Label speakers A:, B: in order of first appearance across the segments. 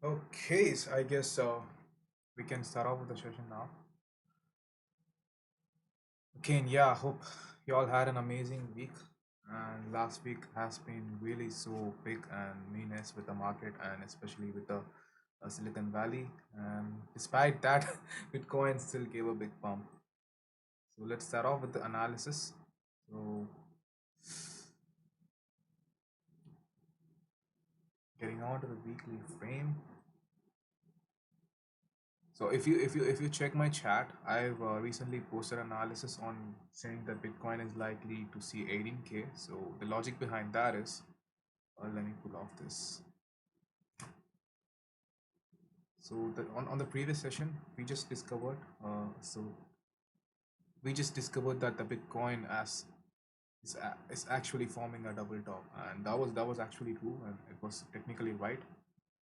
A: Okay, so I guess we can start off with the session now. Okay, and yeah, I hope you all had an amazing week. And last week has been really so big and meanness with the market, and especially with the Silicon Valley. And despite that, Bitcoin still gave a big pump. So let's start off with the analysis. So getting on to the weekly frame. So if you check my chat, I've recently posted analysis on saying that Bitcoin is likely to see 18K. So the logic behind that is, let me pull off this. So on the previous session, we just discovered that the Bitcoin as is actually forming a double top, and that was actually true, and it was technically right.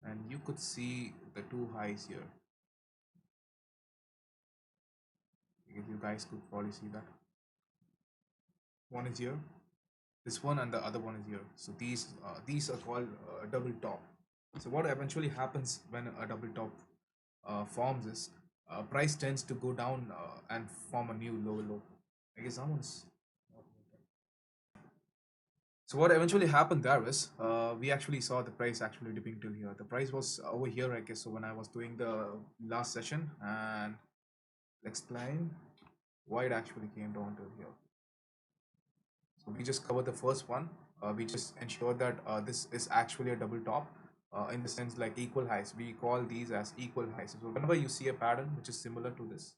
A: And you could see the two highs here. If you guys could probably see that one is here, this one, and the other one is here. So these are called double top. So what eventually happens when a double top forms is price tends to go down and form a new lower low. I guess someone's. So what eventually happened there is we actually saw the price actually dipping till here. The price was over here, I guess. So when I was doing the last session, and I'll explain why it actually came down to here. So we just covered the first one. We just ensure that this is actually a double top in the sense like equal highs. We call these as equal highs. So whenever you see a pattern which is similar to this,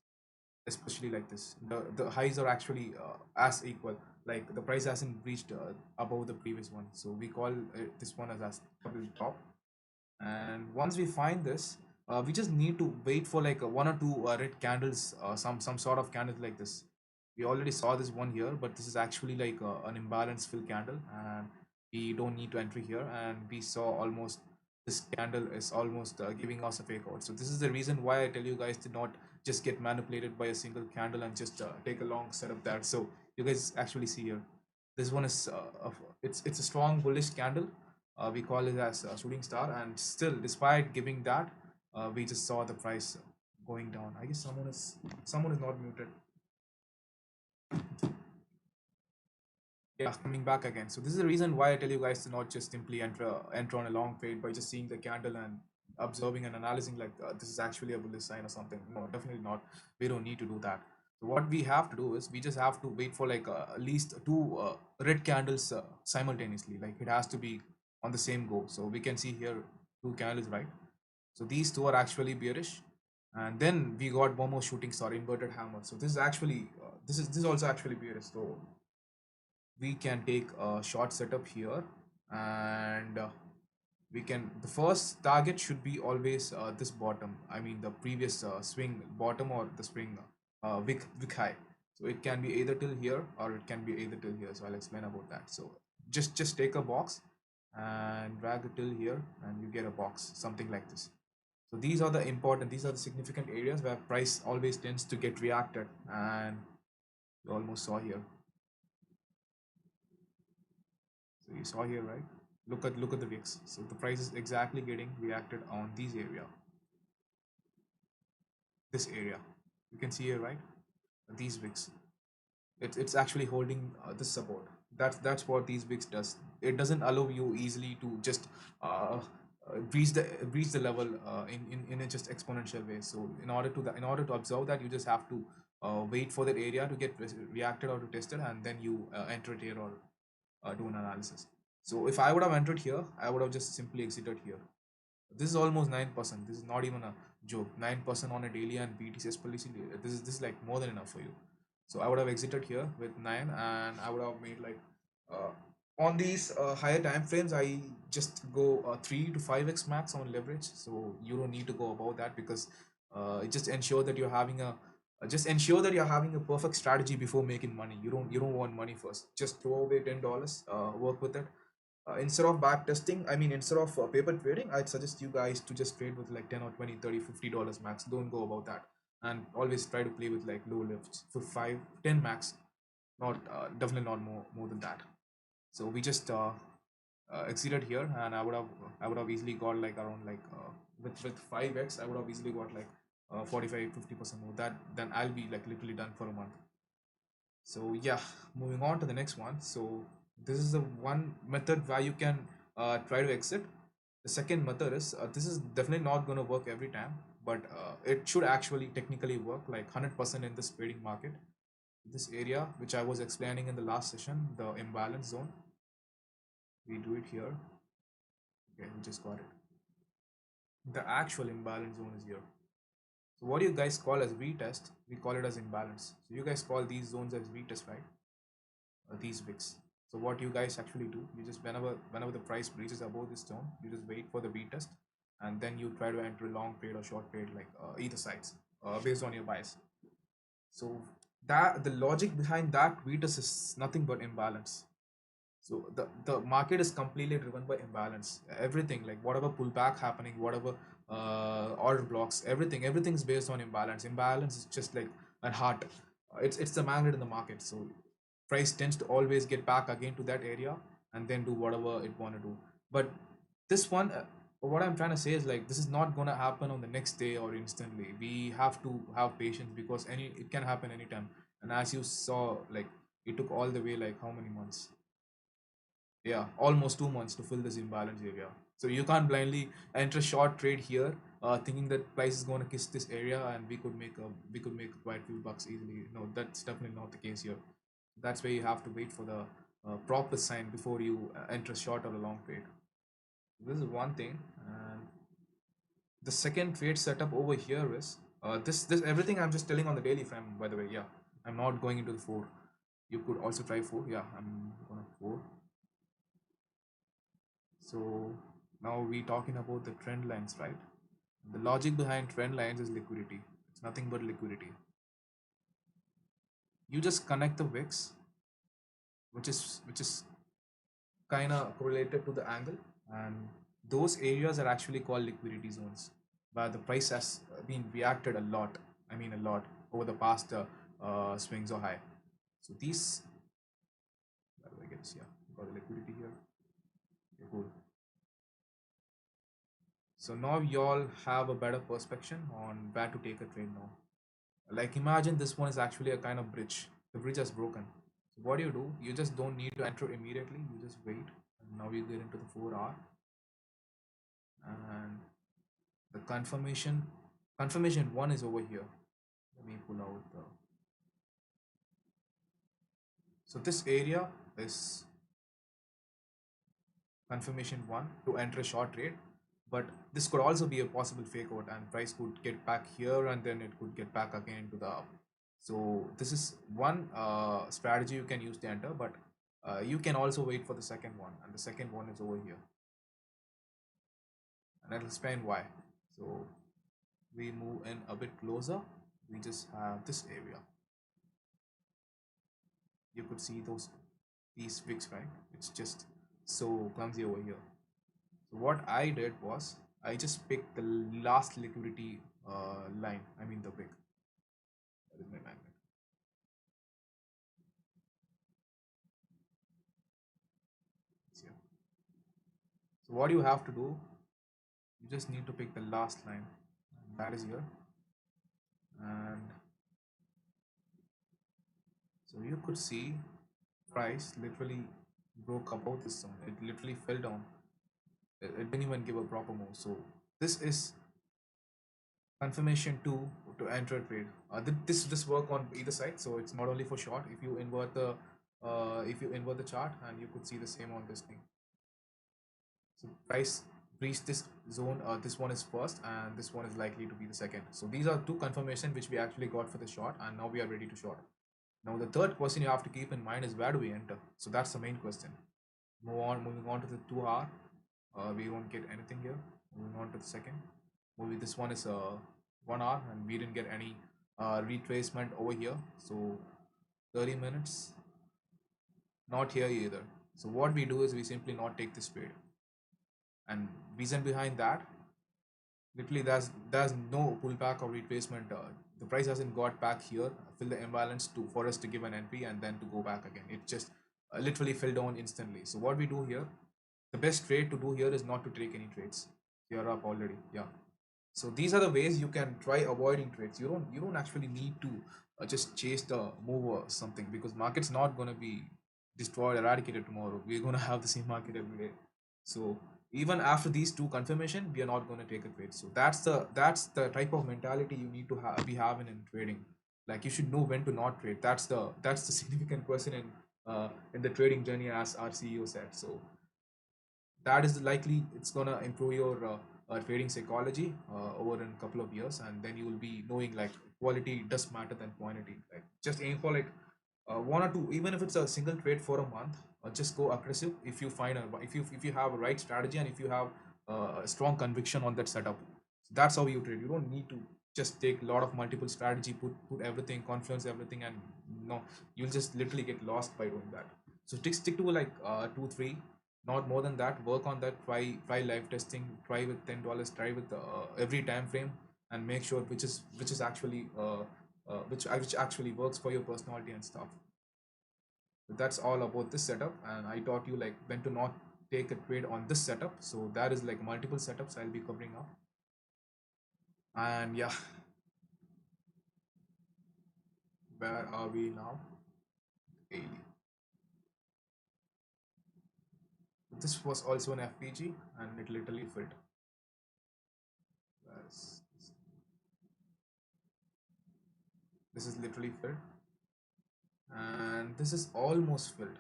A: especially like this, the highs are actually as equal. Like the price hasn't reached above the previous one. So we call this one as double top. And once we find this, we just need to wait for like one or two red candles, some sort of candles like this. We already saw this one here, but this is actually like an imbalance fill candle, and we don't need to enter here. And we saw almost this candle is almost giving us a fake out. So this is the reason why I tell you guys to not just get manipulated by a single candle and just take a long setup there. So you guys actually see here, this one is it's a strong bullish candle. We call it as a shooting star, and still despite giving that, we just saw the price going down. I guess someone is not muted. Yeah, coming back again. So this is the reason why I tell you guys to not just simply enter on a long trade by just seeing the candle and observing and analyzing like this is actually a bullish sign or something. No, definitely not. We don't need to do that. So what we have to do is we just have to wait for like at least two red candles simultaneously. Like it has to be on the same go. So we can see here two candles, right? So these two are actually bearish, and then we got one more shooting star, inverted hammer. So this is actually this is also actually bearish. So we can take a short setup here, and we can the first target should be always this bottom, I mean the previous swing bottom or the spring wick high. So it can be either till here or it can be either till here, so I'll explain about that. So just take a box and drag it till here, and you get a box something like this. So these are the significant areas where price always tends to get reacted, and you almost saw here. So you saw here, right? Look at the VIX. So the price is exactly getting reacted on this area. You can see here, right? These VIX. It's actually holding this support. That's what these VIX does. It doesn't allow you easily to just reach the level in a just exponential way. So in order to observe that, you just have to wait for that area to get reacted or to tested, and then you enter it here or do an analysis. So if I would have entered here, I would have just simply exited here. This is almost 9%. This is not even a joke. 9% on a daily and BTC policy. This is like more than enough for you. So I would have exited here with 9, and I would have made like uh, on these higher time frames. I just go 3 to 5x max on leverage. So you don't need to go above that, because just ensure that you're having a just ensure that you're having a perfect strategy before making money. You don't want money first. Just throw away $10, work with it. Instead of back testing, I mean instead of paper trading, I'd suggest you guys to just trade with like 10 or 20, 30, $50 max. Don't go about that, and always try to play with like low lifts for 5, 10 max. Not definitely not more than that. So we just exceeded here, and I would have easily got like around like with 5x I would have easily got like 45-50% more. That then I'll be like literally done for a month. So yeah, moving on to the next one. So this is the one method where you can try to exit. The second method is this is definitely not going to work every time, but it should actually technically work like 100% in this trading market. This area which I was explaining in the last session, the imbalance zone, we do it here. Okay, we just got it. The actual imbalance zone is here. So what you guys call as retest, we call it as imbalance. So you guys call these zones as retest, right? These wicks. So what you guys actually do, you just whenever the price breaches above this zone, you just wait for the retest, and then you try to enter a long trade or short trade like either sides based on your bias. So that the logic behind that retest is nothing but imbalance. So the market is completely driven by imbalance. Everything like whatever pullback happening, whatever order blocks, everything's based on imbalance. Imbalance is just like a heart. It's the magnet in the market. So price tends to always get back again to that area and then do whatever it want to do. But this one, what I'm trying to say is like this is not gonna happen on the next day or instantly. We have to have patience because any it can happen anytime. And as you saw, like it took all the way like how many months? Yeah, almost 2 months to fill this imbalance area. So you can't blindly enter short trade here, thinking that price is going to kiss this area and we could make quite a few bucks easily. No, that's definitely not the case here. That's where you have to wait for the proper sign before you enter short or a long trade. This is one thing, and the second trade setup over here is this everything I'm just telling on the daily frame. By the way, yeah, I'm not going into the four. You could also try four. Yeah, I'm gonna four. So now we talking about the trend lines, right? The logic behind trend lines is liquidity. It's nothing but liquidity. You just connect the wicks, which is kind of correlated to the angle, and those areas are actually called liquidity zones, where the price has been reacted a lot. I mean a lot over the past swings or high. So these, how do I get this? Yeah, got the liquidity here. Okay, cool. So now y'all have a better perspective on where to take a trade now. Like imagine this one is actually a kind of bridge. The bridge has broken. So what do? You just don't need to enter immediately. You just wait. And now you get into the 4 hour and the confirmation one is over here. Let me pull out the. So this area is confirmation one to enter a short trade, but this could also be a possible fake out and price could get back here and then it could get back again to the up. So this is one strategy you can use to enter, but you can also wait for the second one, and the second one is over here, and I'll explain why. So we move in a bit closer. We just have this area. You could see these wicks, right? It's just so clumsy over here. So what I did was I just picked the last liquidity line. I mean the wick. That is my magnet. So, yeah. So what you have to do, you just need to pick the last line. That is here, and so you could see price literally broke above this zone. It literally fell down. It didn't even give a proper move. So this is confirmation two to enter a trade. This work on either side, so it's not only for short. If you invert the chart, and you could see the same on this thing. So price breached this zone. This one is first, and this one is likely to be the second. So these are two confirmation which we actually got for the short, and now we are ready to short. Now the third question you have to keep in mind is where do we enter? So that's the main question. Moving on to the 2 hour. We won't get anything here. Moving on to the second. Movie this one is 1 hour, and we didn't get any retracement over here. So 30 minutes, not here either. So what we do is we simply not take this trade. And reason behind that, literally there's no pullback or retracement. The price hasn't got back here, fill the imbalance to for us to give an entry and then to go back again. It just literally fell down instantly. So what we do here, the best trade to do here is not to take any trades. You're up already. Yeah. So these are the ways you can try avoiding trades. You don't actually need to just chase the move or something, because market's not going to be destroyed, eradicated tomorrow. We're going to have the same market every day. So even after these two confirmation, we are not going to take a trade. So that's the type of mentality you need to have be having in trading. Like, you should know when to not trade. That's the significant question in the trading journey, as our CEO said. So that is likely it's gonna improve your trading psychology over in a couple of years, and then you will be knowing like quality does matter than quantity. Like, just aim for like one or two, even if it's a single trade for a month. Just go aggressive if you find a if you have a right strategy, and if you have a strong conviction on that setup. That's how you trade. You don't need to just take a lot of multiple strategy, put everything, confluence everything, and no, you'll just literally get lost by doing that. So stick to like two three, not more than that. Work on that. Try live testing. Try with $10. Try with every time frame, and make sure which is actually which actually works for your personality and stuff. So that's all about this setup, and I taught you like when to not take a trade on this setup. So that is like multiple setups I'll be covering up. And yeah, where are we now? Daily. This was also an FPG, and it literally filled. Yes. This is literally filled, and this is almost filled.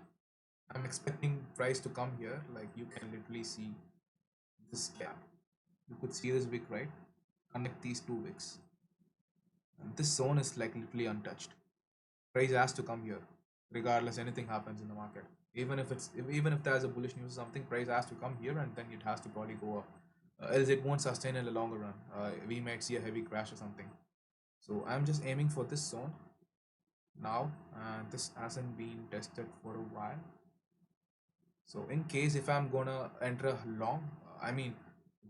A: I'm expecting price to come here. Like, you can literally see this gap. You could see this wick, right? Connect these two wicks, and this zone is like literally untouched. Price has to come here, regardless anything happens in the market. Even if there's a bullish news or something, price has to come here, and then it has to probably go up. Else it won't sustain in the longer run. We might see a heavy crash or something. So I'm just aiming for this zone now, and this hasn't been tested for a while. So in case if I'm gonna enter a long, I mean,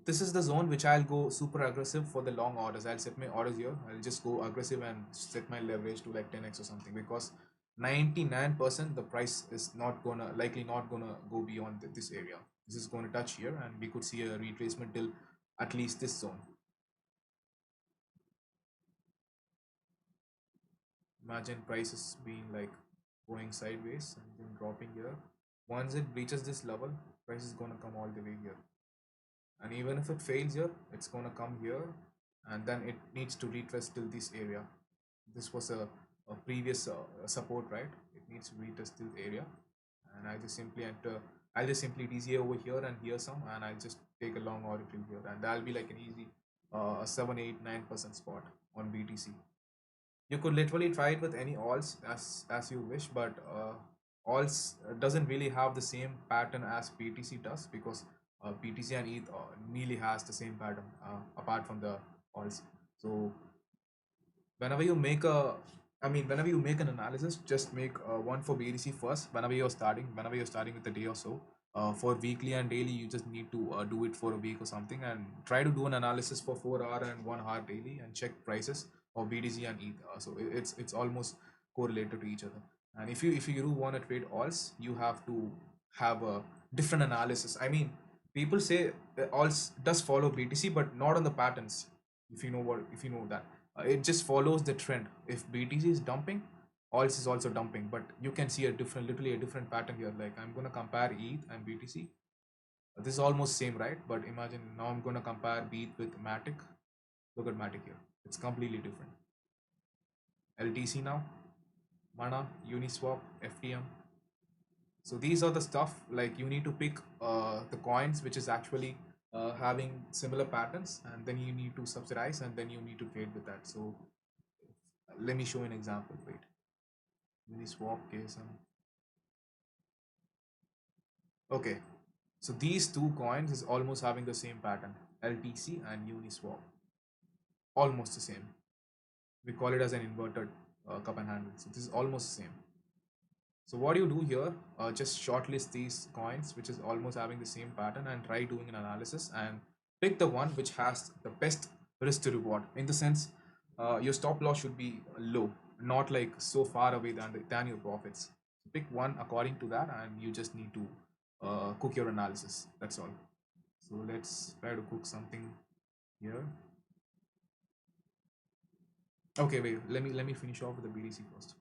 A: this is the zone which I'll go super aggressive for the long orders. I'll set my orders here. I'll just go aggressive and set my leverage to like 10x or something, because 99% the price is not gonna likely not gonna go beyond this area. This is gonna touch here, and we could see a retracement till at least this zone. Imagine prices being like going sideways and then dropping here. Once it reaches this level, price is gonna come all the way here. And even if it fails here, it's gonna come here, and then it needs to retrace till this area. This was a previous support, right? It needs to retest till the area, and I'll just simply DCA over here and here some, and I'll just take a long order till here, and that'll be like an easy 7 8 9% spot on BTC. You could literally try it with any alts as you wish, but alts doesn't really have the same pattern as BTC does, because BTC and ETH nearly has the same pattern apart from the alts. So whenever you make a whenever you make an analysis, just make one for BTC first. Whenever you're starting with the day or so, for weekly and daily, you just need to do it for a week or something, and try to do an analysis for 4 hour and 1 hour daily, and check prices of BTC and ETH. So it's almost correlated to each other. And if you do want to trade alts, you have to have a different analysis. I mean, people say alts does follow BTC, but not on the patterns. If you know that, it just follows the trend. If BTC is dumping, alts is also dumping, but you can see literally a different pattern here. Like, I'm gonna compare ETH and BTC. This is almost same, right? But imagine now I'm gonna compare ETH with Matic. Look at Matic here. It's completely different. LTC now, Mana, Uniswap, FTM. So these are the stuff, like, you need to pick the coins which is actually having similar patterns, and then you need to subsidize, and then you need to trade with that. So let me show you an example. Wait, Uniswap case. Okay, so these two coins is almost having the same pattern, LTC and Uniswap, almost the same. We call it as an inverted cup and handle. So this is almost the same. So what you do here, just shortlist these coins which is almost having the same pattern, and try doing an analysis, and pick the one which has the best risk to reward. In the sense, your stop loss should be low, not like so far away than your profits. So pick one according to that, and you just need to cook your analysis. That's all. So let's try to cook something here. Okay, wait. Let me finish off with the BDC first.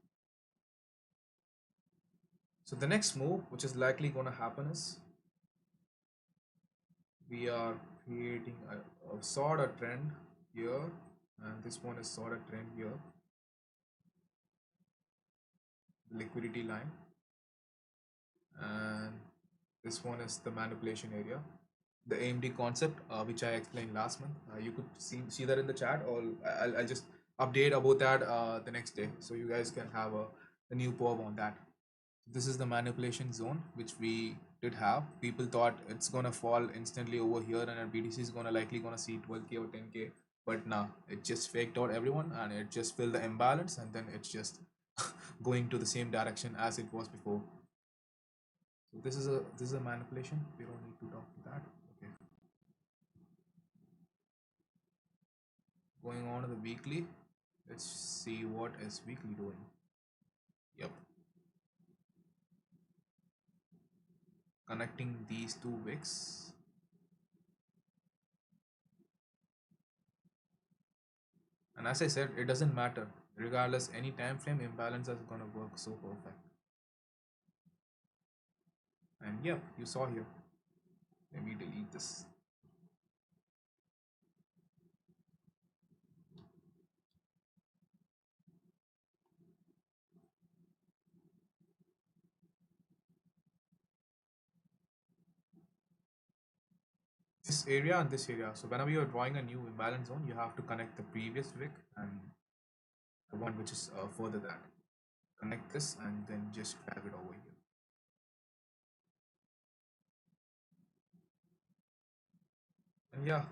A: So the next move, which is likely going to happen, is we are creating a sort of trend here, and this one is sort of trend here, liquidity line, and this one is the manipulation area, the AMD concept, which I explained last month. You could see that in the chat, or I'll just update about that the next day, so you guys can have a new perv on that. This is the manipulation zone which we did have. People thought it's gonna fall instantly over here, and our BTC is gonna likely gonna see 12k or 10k, but nah, it just faked out everyone and it just filled the imbalance, and then it's just going to the same direction as it was before. So this is a manipulation. We don't need to talk to that. Okay, going on to the weekly. Let's see what is weekly doing. Yep, connecting these two wicks. And as I said, it doesn't matter. Regardless, any time frame imbalance is gonna work so perfect. And yeah, you saw here. Let me delete this. This area and this area. So whenever you're drawing a new imbalance zone, you have to connect the previous wick and the one which is further that. Connect this and then just drag it over here. And yeah,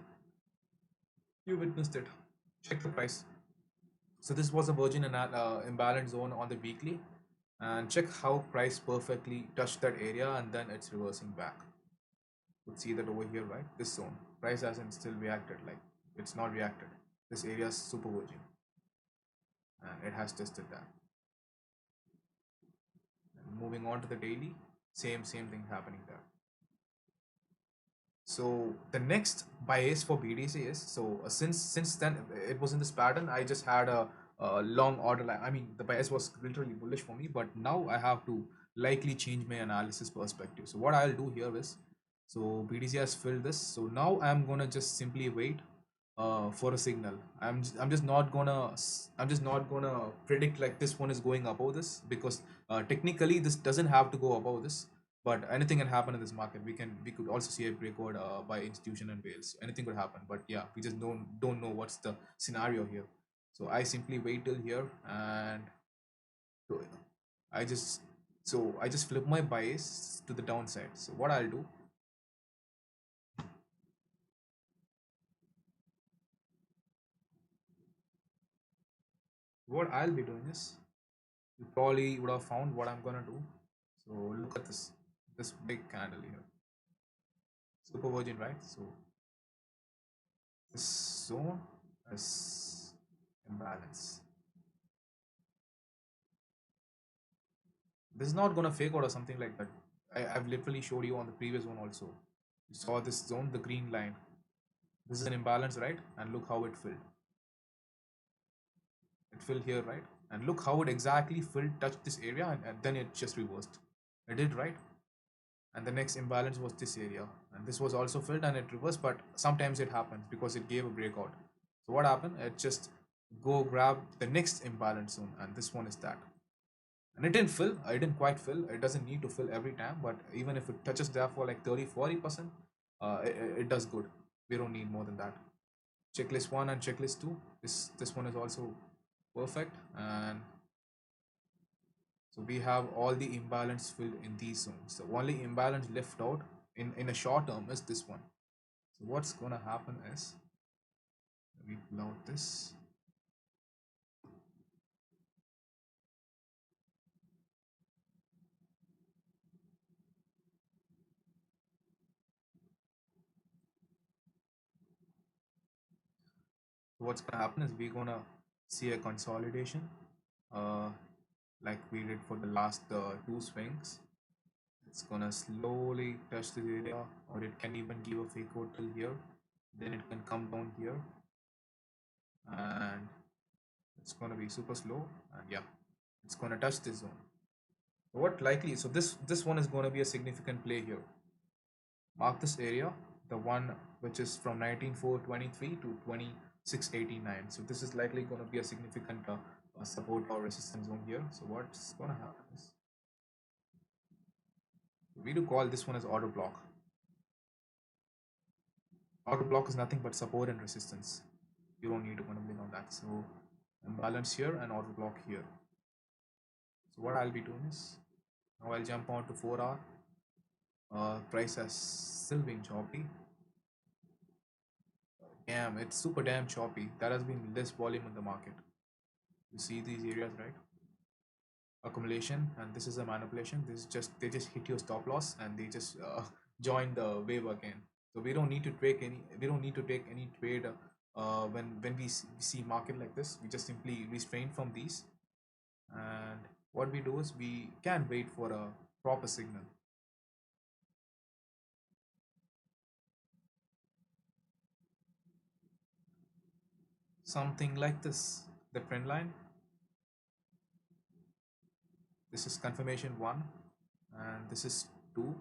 A: you witnessed it. Check the price. So this was a virgin and imbalance zone on the weekly, and check how price perfectly touched that area and then it's reversing back. You could see that over here, right? This zone price hasn't still reacted, like it's not reacted. This area is super virgin and it has tested that. And moving on to the daily, same thing happening there. So the next bias for BDC is, so since then it was in this pattern. I just had a long order line. I mean, the bias was literally bullish for me, but now I have to likely change my analysis perspective. So what I'll do here is, so BDC has filled this. So now I'm gonna just simply wait for a signal. I'm just not gonna predict like this one is going above this, because technically this doesn't have to go above this, but anything can happen in this market. We could also see a breakout by institution and whales. Anything could happen, but yeah, we just don't know what's the scenario here. So I simply wait till here, and so I just I just flip my bias to the downside. So what I'll do, what I'll be doing is, you probably would have found what I'm gonna do. So look at this big candle here, super virgin, right? So this zone is imbalance. This is not gonna fake out or something like that. I've literally showed you on the previous one also. You saw this zone, the green line. This is an imbalance, right? And look how it filled. It filled here, right? And look how it exactly filled, touched this area, and then it just reversed. It did, right? And the next imbalance was this area, and this was also filled and it reversed, but sometimes it happens because it gave a breakout. So what happened? It just go grab the next imbalance zone, and this one is that. And it didn't fill, it didn't quite fill. It doesn't need to fill every time, but even if it touches there for like 30-40%, it does good. We don't need more than that. Checklist 1 and checklist 2, this one is also perfect. And so we have all the imbalance filled in these zones. The only imbalance left out in a short term is this one. So what's gonna happen is, we pull out this. What's gonna happen is we're gonna see a consolidation, uh, like we did for the last two swings. It's gonna slowly touch this area, or it can even give a fake out till here. Then it can come down here, and it's gonna be super slow. And yeah, it's gonna touch this zone. What likely? So this one is gonna be a significant play here. Mark this area, the one which is from 19423 to 2689. So this is likely going to be a significant support or resistance zone here. So what's going to happen is we do call this one as order block. Order block is nothing but support and resistance. You don't need to kind of blink on that. So imbalance here and order block here. So what I'll be doing is now I'll jump on to 4 hour. Price has still been choppy. Damn, it's super damn choppy. There has been less volume in the market. You see these areas, right? Accumulation, and this is a manipulation. This is just they just hit your stop loss and they just join the wave again. So we don't need to take any. We don't need to take any trade when we see market like this. We just simply restrain from these, and what we do is we can wait for a proper signal. Something like this. The trend line. This is confirmation one, and this is two.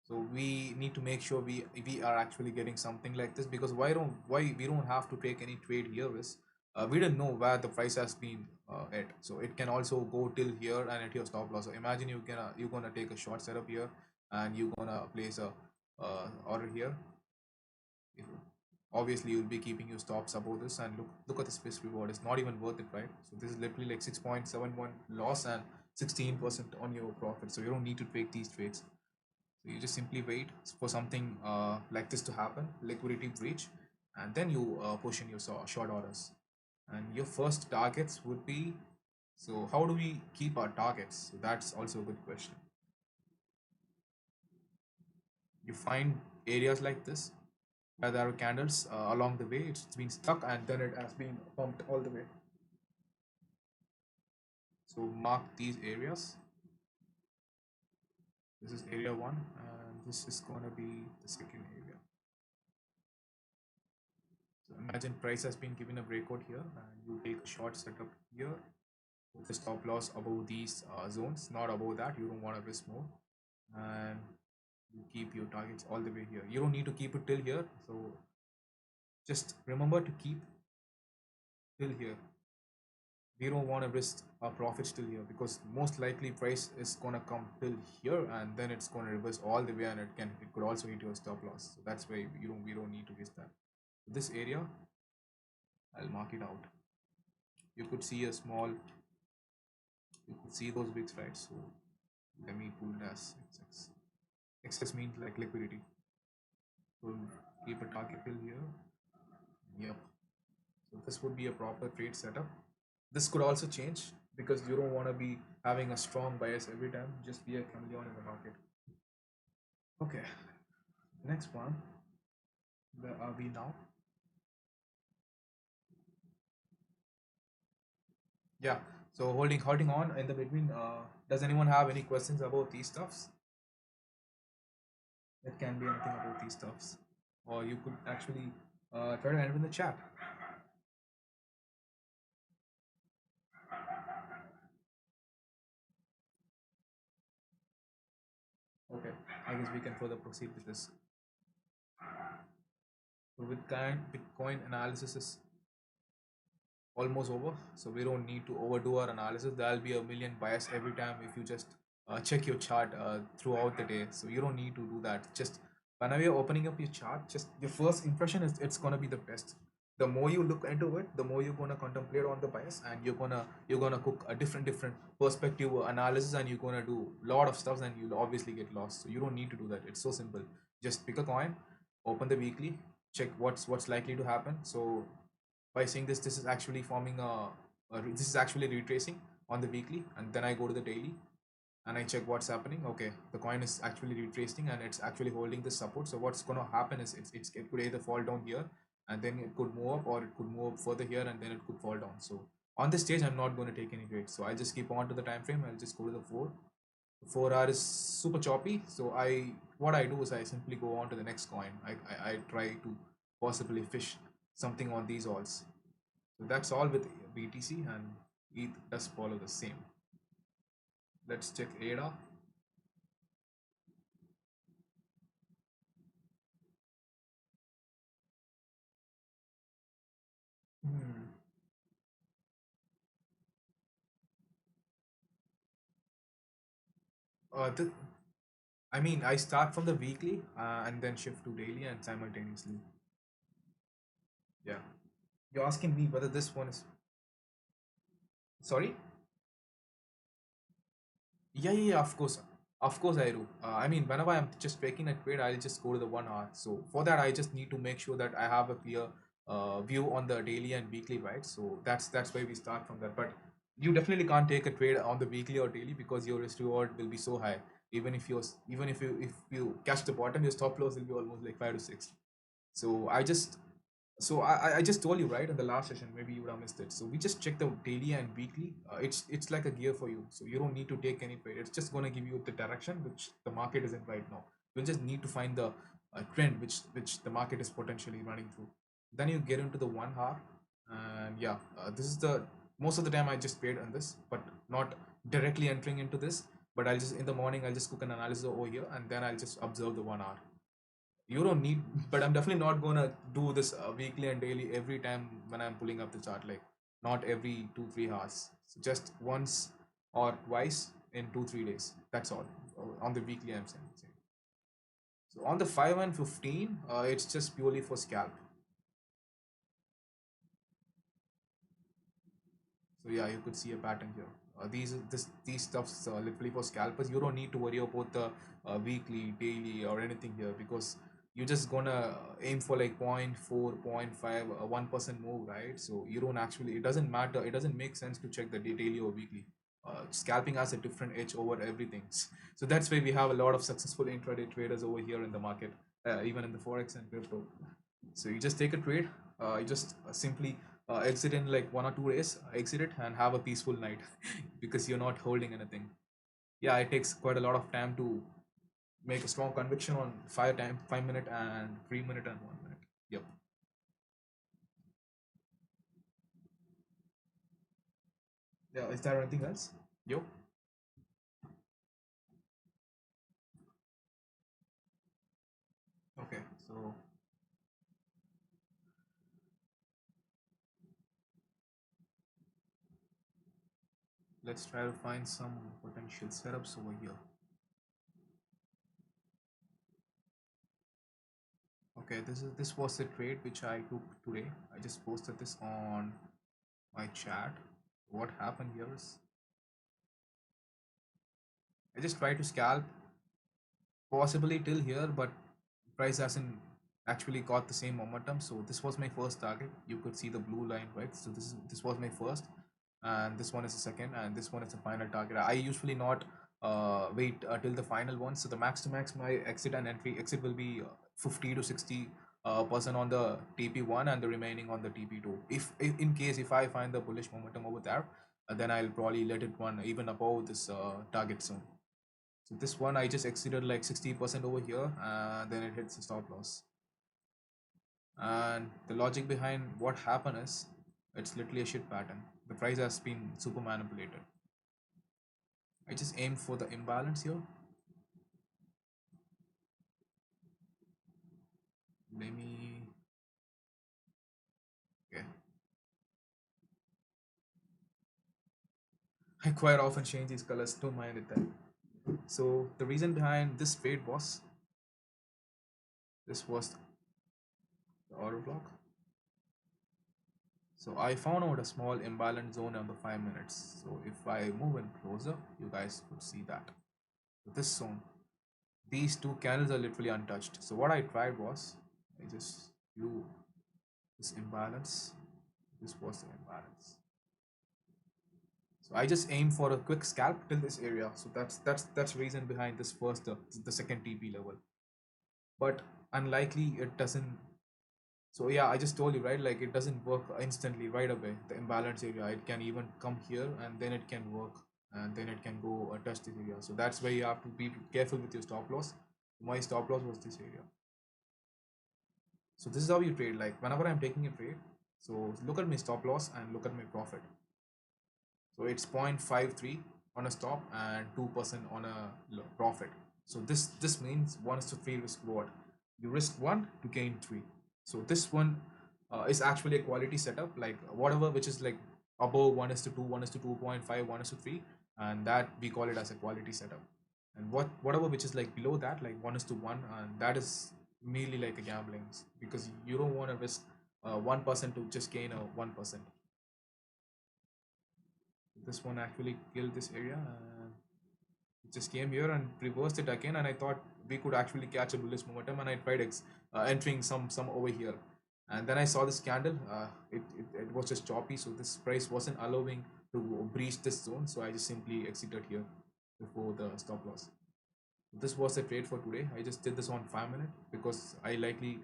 A: So we need to make sure we are actually getting something like this, because why we don't have to take any trade here is we don't know where the price has been at. So it can also go till here and at your stop loss. So imagine you're gonna take a short setup here and you're gonna place a order here. If, obviously you'll be keeping your stops above this, and look at the space reward. It's not even worth it, right? So this is literally like 6.71 loss and 16% on your profit. So you don't need to take these trades. So you just simply wait for something like this to happen, liquidity breach, and then you push in your short orders. And your first targets would be, so how do we keep our targets? So that's also a good question. You find areas like this where there are candles along the way, it's been stuck and then it has been pumped all the way. So mark these areas. This is area one, and this is going to be the second area. So imagine price has been given a breakout here, and you take a short setup here with the stop loss above these zones, not above that. You don't want to risk more, and you keep your targets all the way here. You don't need to keep it till here, so just remember to keep till here. We don't want to risk our profits till here, because most likely price is gonna come till here and then it's gonna reverse all the way, and it could also hit your stop loss. So that's why we don't need to risk that. This area, I'll mark it out. You could see a small, you could see those wicks, right? So let me pull it as xx. Xx means like liquidity. So keep a target till here. Yep. So this would be a proper trade setup. This could also change, because you don't want to be having a strong bias every time. Just be a chameleon in the market. Okay, next one. Where are we now? Yeah. So holding on in the between. Does anyone have any questions about these stuffs? It can be anything about these stuffs, or you could actually try to enter in the chat. Okay, I guess we can further proceed with this. So with current Bitcoin analysis is almost over, so we don't need to overdo our analysis. There'll be a million bias every time if you just check your chart throughout the day. So you don't need to do that. Just whenever you're opening up your chart, just your first impression is it's gonna be the best. The more you look into it, the more you're gonna contemplate on the bias, and you're gonna cook a different perspective analysis, and you're gonna do a lot of stuff, and you'll obviously get lost. So you don't need to do that. It's so simple. Just pick a coin, open the weekly, check what's likely to happen. So by saying this is actually forming this is actually retracing on the weekly, and then I go to the daily and I check what's happening. Okay, the coin is actually retracing and it's actually holding the support. So what's going to happen is it could either fall down here and then it could move up, or it could move up further here and then it could fall down. So on this stage I'm not going to take any trades, so I'll just keep on to the time frame. I'll just go to the 4, 4 hour is super choppy. So I what I do is I simply go on to the next coin. I try to possibly fish something on these alls. So that's all with BTC, and ETH does follow the same. Let's check ADA. Hmm. Uh, th- I mean, I start from the weekly and then shift to daily and simultaneously. Yeah. You're asking me whether this one is. Sorry? Yeah, of course. Of course I do. I mean, whenever I'm just taking a trade, I'll just go to the 1 hour. So for that, I just need to make sure that I have a clear view on the daily and weekly, right? So that's why we start from that. But you definitely can't take a trade on the weekly or daily because your risk reward will be so high. Even if you catch the bottom, your stop loss will be almost like 5 to 6. So I just told you right in the last session. Maybe you would have missed it. So we just check the daily and weekly. It's like a gear for you. So you don't need to take any trade. It's just gonna give you the direction which the market is in right now. You'll just need to find the trend which the market is potentially running through. Then you get into the 1 hour, and yeah, this is the most of the time I just trade on this, but not directly entering into this. But I'll just in the morning I'll just cook an analysis over here, and then I'll just observe the 1 hour. You don't need, but I'm definitely not gonna do this weekly and daily every time when I'm pulling up the chart. Like not every 2 3 hours. So just once or twice in 2 3 days. That's all. On the weekly, I'm saying. So on the 5 and 15, it's just purely for scalp. So yeah, you could see a pattern here. These stuffs literally for scalpers. You don't need to worry about the weekly, daily, or anything here because you're just gonna aim for like point 0.4, point 0.5, 1% move, right? So you don't actually. It doesn't matter. It doesn't make sense to check the daily or weekly. Scalping has a different edge over everything. So that's why we have a lot of successful intraday traders over here in the market, even in the forex and crypto. So you just take a trade, you just simply exit in like 1 or 2 days, exit it and have a peaceful night because you're not holding anything. Yeah, it takes quite a lot of time to make a strong conviction on 5 minute and 3 minute and 1 minute. Yep. Yeah, is there anything else? Yo. Okay, so let's try to find some potential setups over here. Okay, this was the trade which I took today. I just posted this on my chat. What happened here is I just tried to scalp possibly till here, but price hasn't actually got the same momentum. So this was my first target. You could see the blue line, right? So this was my first, and this one is the second, and this one is the final target. I usually not wait till the final one. So the max to max my exit and entry exit will be 50 to 60 percent on the TP1 and the remaining on the TP2. If in case if I find the bullish momentum over there, then I'll probably let it run even above this target zone. So this one I just exceeded like 60% over here, and then it hits the stop loss. And the logic behind what happened is it's literally a shit pattern. The price has been super manipulated. I just aim for the imbalance here. Let me. Okay. I quite often change these colors. Don't mind it then. So the reason behind this trade was this was the order block. So I found out a small imbalance zone on the 5 minutes. So if I move in closer, you guys could see that. This zone, these two candles are literally untouched. So what I tried was I just do this imbalance. This was the imbalance. So I just aim for a quick scalp till this area. So that's reason behind this first the second TP level. But unlikely it doesn't. So yeah, I just told you right, like it doesn't work instantly right away. The imbalance area, it can even come here and then it can work, and then it can go touch this area. So that's why you have to be careful with your stop loss. My stop loss was this area. So this is how you trade. Like whenever I'm taking a trade, so look at my stop loss and look at my profit. So it's 0.53 on a stop and 2% on a profit. So this means 1:3 risk reward. You risk one to gain three. So this one is actually a quality setup. Like whatever which is like above 1:2, 1:2.5, 1:3, and that we call it as a quality setup. And whatever which is like below that, like 1:1, and that is merely like a gambling, because you don't want to risk 1% to just gain a 1%. This one actually killed this area, and it just came here and reversed it again, and I thought we could actually catch a bullish momentum, and I tried entering some over here, and then I saw this candle. It was just choppy, so this price wasn't allowing to breach this zone, so I just simply exited here before the stop loss. This was the trade for today. I just did this on 5 minutes because I likely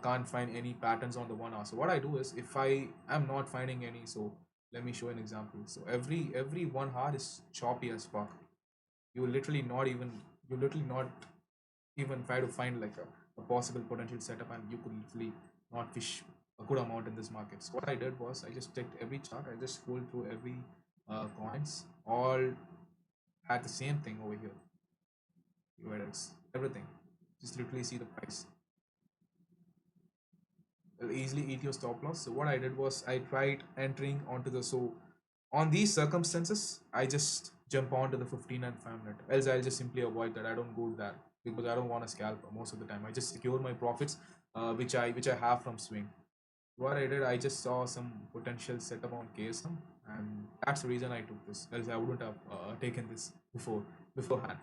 A: can't find any patterns on the 1 hour. So what I do is, if I am not finding any, so let me show an example. So every 1 hour is choppy as fuck. You literally not even you literally not even try to find like a possible potential setup, and you could literally not fish a good amount in this market. So what I did was, I just checked every chart. I just scrolled through every coins, all had the same thing over here. UIDs, everything. Just literally see the price. It'll easily eat your stop loss. So what I did was, I tried entering onto the, so on these circumstances, I just jump onto the 15 and 5 minute. Else I'll just simply avoid that. I don't go there because I don't want to scalp most of the time. I just secure my profits, which I have from swing. What I did, I just saw some potential setup on KSM, and that's the reason I took this. Else I wouldn't have taken this beforehand.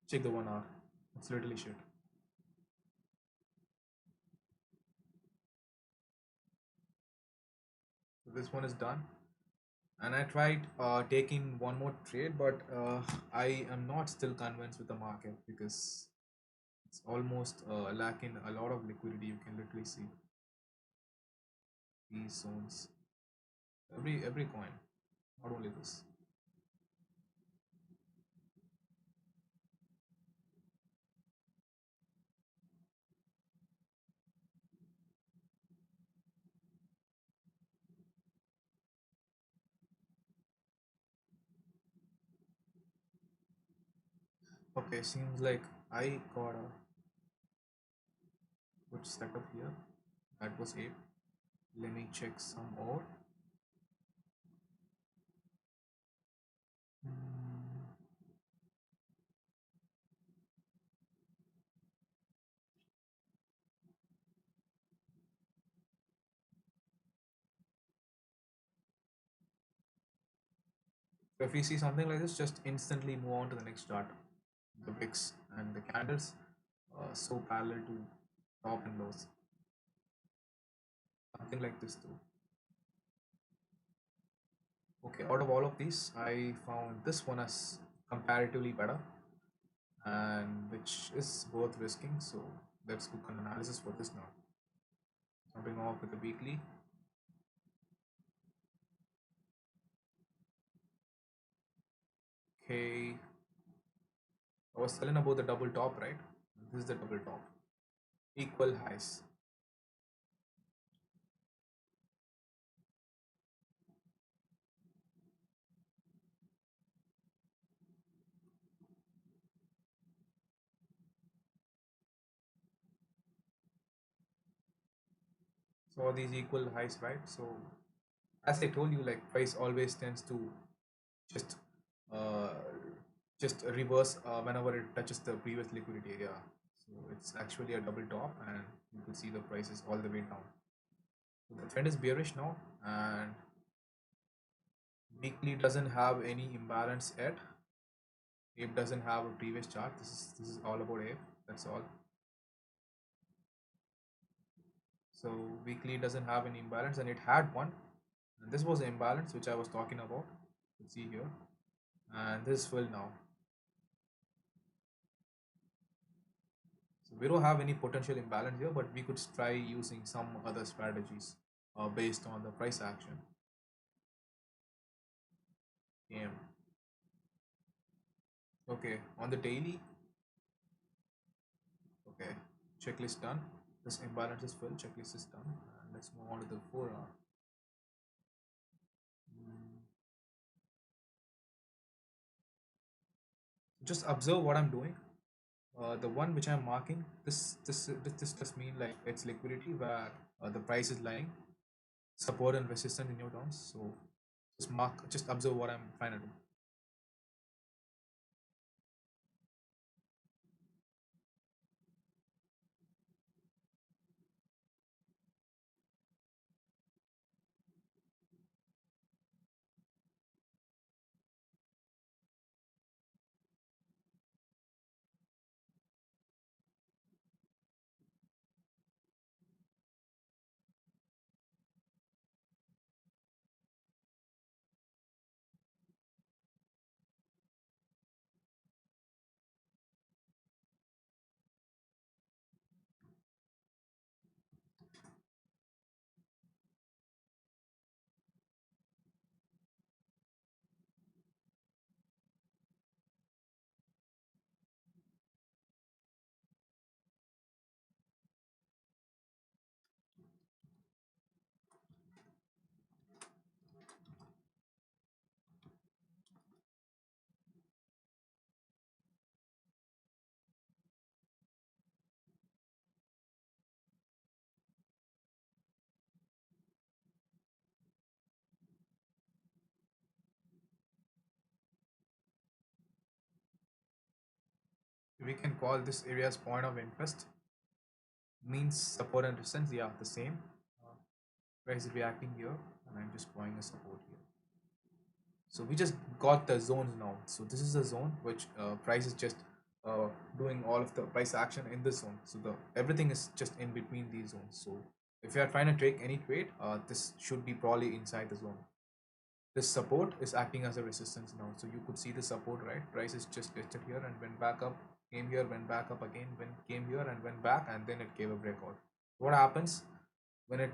A: Check the 1 hour. It's literally shit. So this one is done, and I tried taking one more trade, but I am not still convinced with the market because it's almost lacking a lot of liquidity. You can literally see these zones, every coin, not only this. Okay, seems like I got a good setup here. That was it. Let me check some more. Hmm. So if you see something like this, just instantly move on to the next chart. The wicks and the candles so parallel to top and lows. Something like this too. Okay, out of all of these, I found this one as comparatively better, and which is worth risking. So let's do an analysis for this now. Jumping off with the weekly. Okay, I was telling about the double top, right? This is the double top. Equal highs. So these equal highs, right? So as I told you, like price always tends to just uh, just reverse whenever it touches the previous liquidity area. So it's actually a double top, and you can see the prices all the way down. So the trend is bearish now, and weekly doesn't have any imbalance yet. Ape doesn't have a previous chart. This is all about Ape. That's all. So weekly doesn't have any imbalance, and it had one. And this was the imbalance which I was talking about. You can see here, and this will now. So we don't have any potential imbalance here, but we could try using some other strategies based on the price action. AM. Okay, on the daily, okay, checklist done. This imbalance is filled, checklist is done. And let's move on to the 4 hour. Mm, Just observe what I'm doing. The one which I'm marking, this does mean like it's liquidity where the price is lying, support and resistance in your terms. So just observe what I'm trying to do. We can call this area's point of interest. Means support and resistance, yeah, the same. Uh, Price is reacting here, and I'm just drawing a support here. So we just got the zones now. So this is the zone which price is just uh, doing all of the price action in this zone. So the everything is just in between these zones. So if you are trying to take any trade, this should be probably inside the zone. This support is acting as a resistance now. So you could see the support, right? Price is just tested here and went back up, came here, went back up again, came here and went back, and then it gave a breakout. What happens when it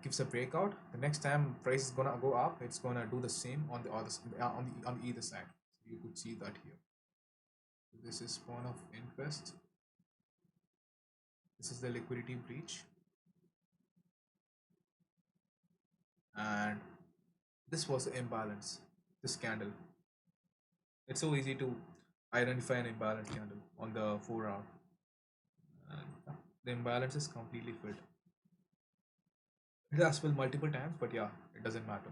A: gives a breakout? The next time price is gonna go up, it's gonna do the same on the other on the either side. So you could see that here. This is point of interest. This is the liquidity breach, and this was the imbalance. This candle. It's so easy to identify an imbalance candle on the 4 hour. And the imbalance is completely filled. It has filled multiple times, but yeah, it doesn't matter.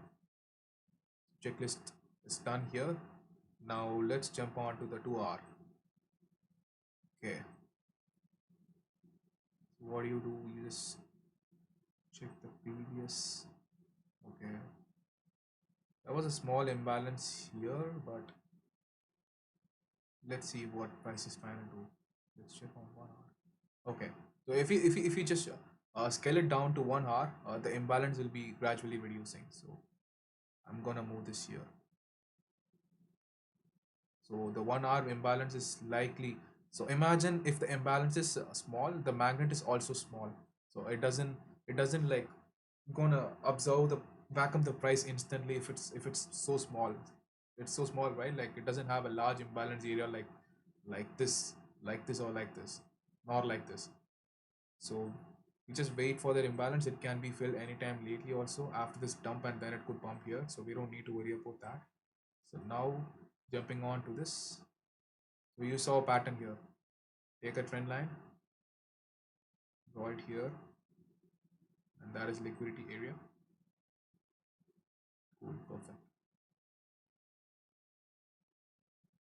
A: Checklist is done here. Now let's jump on to the 2 hour. Okay, so what do? You just check the previous. Okay, there was a small imbalance here, but let's see what price is trying to do. Let's check on 1 hour. Okay, so if you just scale it down to 1 hour, the imbalance will be gradually reducing. So I'm gonna move this here. So the 1 hour imbalance is likely. So imagine if the imbalance is small, the magnet is also small. So it doesn't like gonna observe the vacuum the price instantly if it's so small. It's so small, right? Like it doesn't have a large imbalance area like this, like this or like this, not like this. So we just wait for the imbalance. It can be filled anytime lately also after this dump, and then it could pump here. So we don't need to worry about that. So now jumping on to this. So you saw a pattern here. Take a trend line, draw it here, and that is liquidity area. Cool, perfect.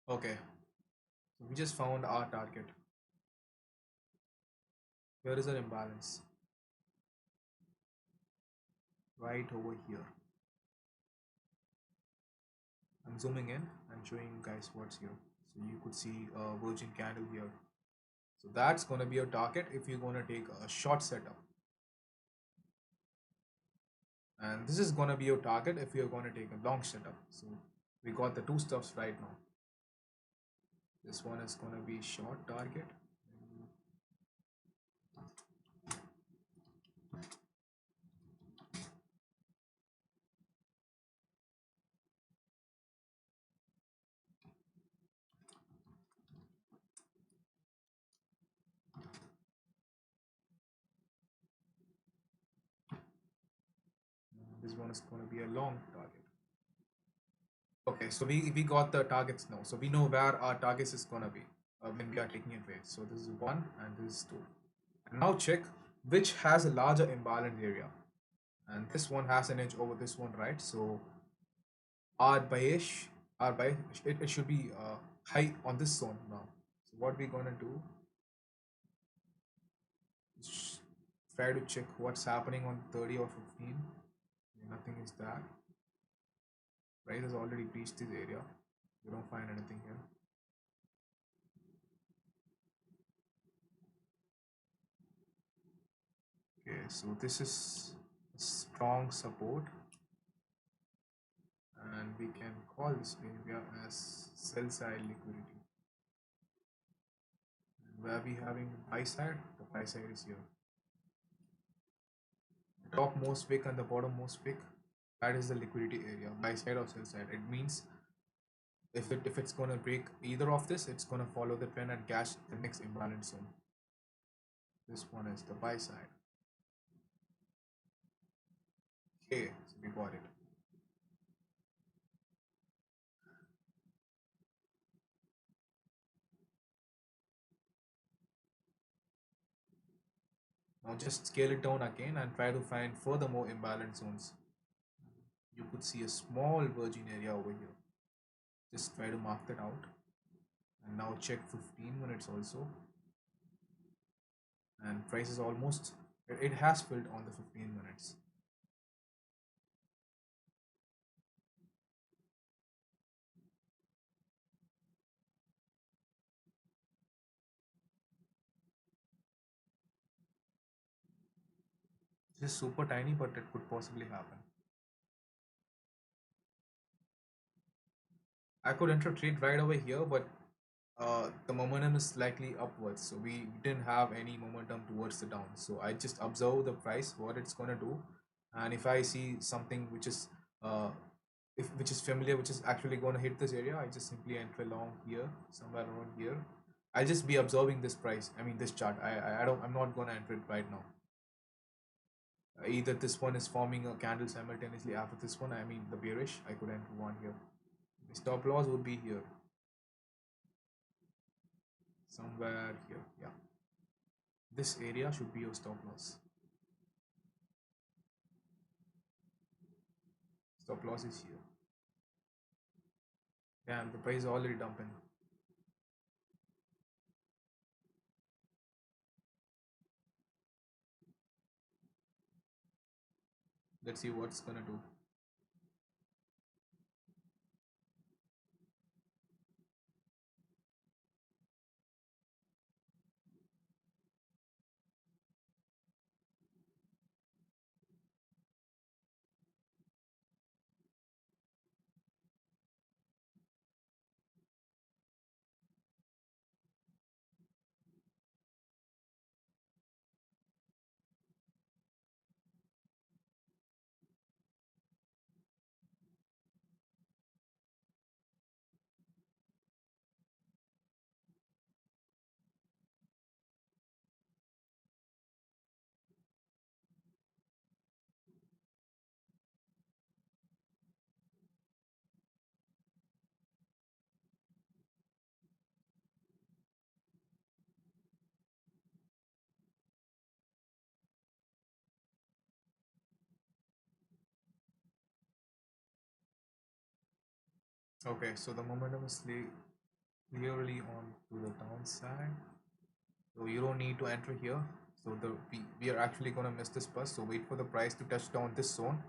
A: Okay, so we just found our target. Here is an imbalance right over here. I'm zooming in and showing you guys what's here. So you could see a virgin candle here. So that's gonna be your target if you're gonna take a short setup. And this is gonna be your target if you're gonna take a long setup. So we got the two stuffs right now. This one is gonna be short target. one is going to be a long target. Okay, so we got the targets now. So we know where our targets is going to be when we are taking a trade. So this is 1 and this is 2. And now check which has a larger imbalance area. And this one has an edge over this one, right? So our buyish, it should be high on this zone now. So what we're gonna do is try to check what's happening on 30 or 15. Nothing is there. Price has already breached this area. We don't find anything here. Okay, so this is strong support, and we can call this area as sell side liquidity. And where we having buy side, the buy side is here. The top most wick and the bottom most wick, that is the liquidity area, buy side or sell side. It means if it's gonna break either of this, it's gonna follow the trend and cash the next imbalance zone. This one is the buy side. Okay, so we got it. Now just scale it down again and try to find furthermore imbalance zones. You could see a small virgin area over here. Just try to mark that out. And now check 15 minutes also. And price is almost, it has filled on the 15 minutes. This is super tiny, but it could possibly happen. I could enter trade right over here, but the momentum is likely upwards. So we didn't have any momentum towards the down. So I just observe the price, what it's gonna do, and if I see something which is if which is familiar, which is actually gonna hit this area, I just simply enter along here, somewhere around here. I'll just be observing this price. I mean this chart. I'm not gonna enter it right now. Either this one is forming a candle simultaneously after this one. I mean the bearish. I could enter one here. The stop loss would be here, somewhere here. Yeah, this area should be your stop loss. Stop loss is here. Damn, the price is already dumping. Let's see what's gonna do. Okay, so the momentum is clearly on to the downside. So you don't need to enter here. So we are actually gonna miss this bus. So wait for the price to touch down this zone.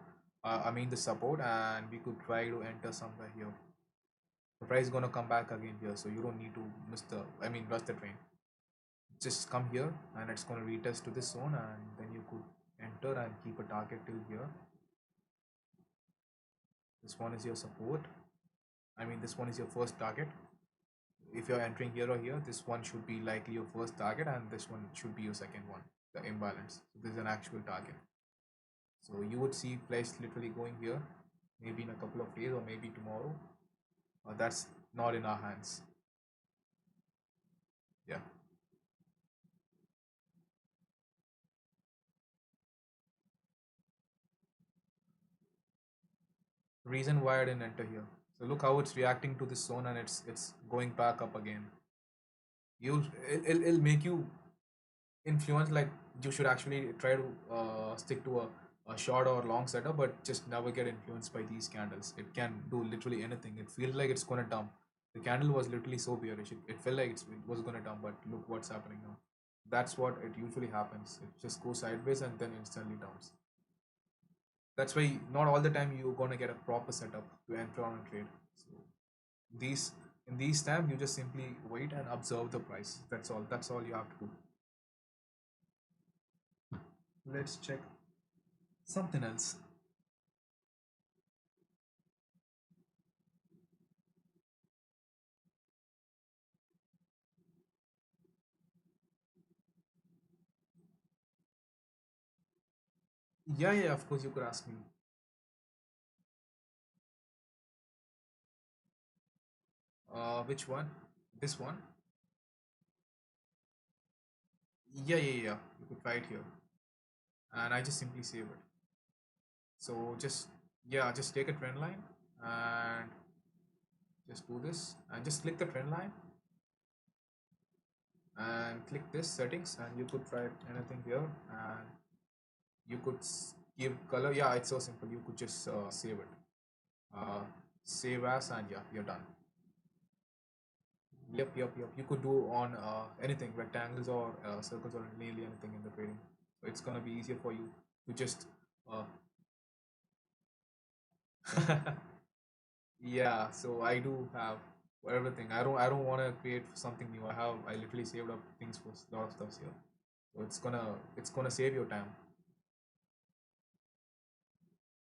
A: I mean the support, and we could try to enter somewhere here. The price is gonna come back again here, so you don't need to miss the. I mean rush the train. Just come here, and it's gonna retest to this zone, and then you could enter and keep a target till here. This one is your support. I mean this one is your first target. If you're entering here or here, this one should be likely your first target, and this one should be your second one, the imbalance. So this is an actual target. So you would see price literally going here, maybe in a couple of days or maybe tomorrow. That's not in our hands. Yeah. Reason why I didn't enter here. So look how it's reacting to this zone, and it's going back up again. It'll make you influence, like you should actually try to stick to a short or long setup, but just never get influenced by these candles. It can do literally anything. It feels like it's gonna dump. The candle was literally so bearish. It felt like it was gonna dump, but look what's happening now. That's what it usually happens. It just goes sideways and then instantly dumps. That's why not all the time you're gonna get a proper setup to enter on a trade. So these in these times you just simply wait and observe the price. That's all. That's all you have to do. Let's check something else. Yeah, yeah, of course you could ask me. Which one? This one? Yeah, yeah, yeah. You could try it here, and I just simply save it. So just yeah, just take a trend line and just do this, and just click the trend line and click this settings, and you could try anything here, and you could give color. Yeah, it's so simple. You could just save it. Uh, Save as, and yeah, you're done. Yep, yep, yep. You could do on anything, rectangles or circles or nearly anything in the trading. So it's gonna be easier for you to just. Uh, yeah, so I do have for everything. I don't want to create something new. I literally saved up things for a lot of stuff here. So it's gonna save your time.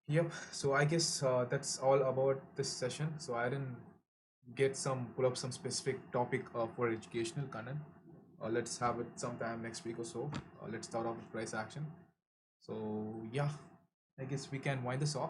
A: Yep. So I guess that's all about this session. So I didn't pull up some specific topic for educational content. Let's have it sometime next week or so. Let's start off with price action. So yeah, I guess we can wind this off.